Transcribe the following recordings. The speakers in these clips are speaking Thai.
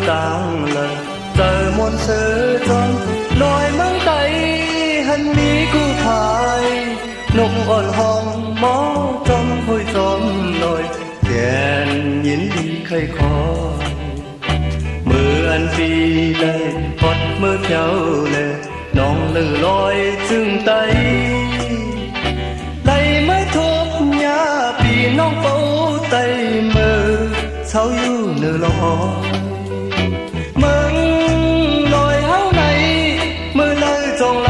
ต่างเลยเจอมนต์เสือจนลอยเมืองไตหันมีกู้ภายนกอ่อนห้องหมอจมห้อยจมลอยแกนยินดีใครคอยมืออันปีเลยพดมือเขียวเลยน้องลือลอยจึงไตไล่ไม้ทบยาปีน้องเฝ้าไตมือเศร้าอยู่เนื้อลอยมึงลอยเฮาไหนมือเลยจงไหล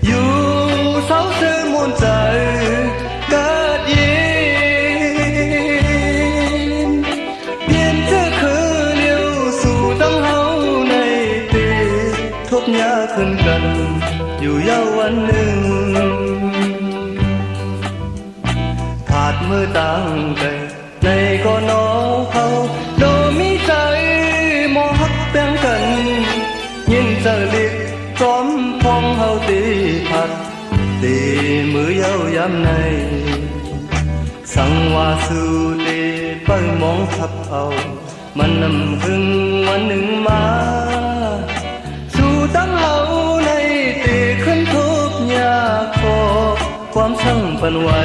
อยู่เศร้าซื้อมุนใจเกิดยินเย็นเธอคือเลี้ยวสู่ตั้งเฮาในตีทบยาขึ้นกันอยู่ยาววันหนึ่งผาดมือต่างใจในก็น้องเขาโดมีใจมองฮักแบ่งกันยินเจอลิกจอมพองเฮาตีผัดตีมือยาวยำในสังวาสูตีเปิ้งมองทับเอามันนำหึงวันหนึ่งมาสู่ตั้งเฮาในตีขึ้นทุกยากขอความสั่งปันไว้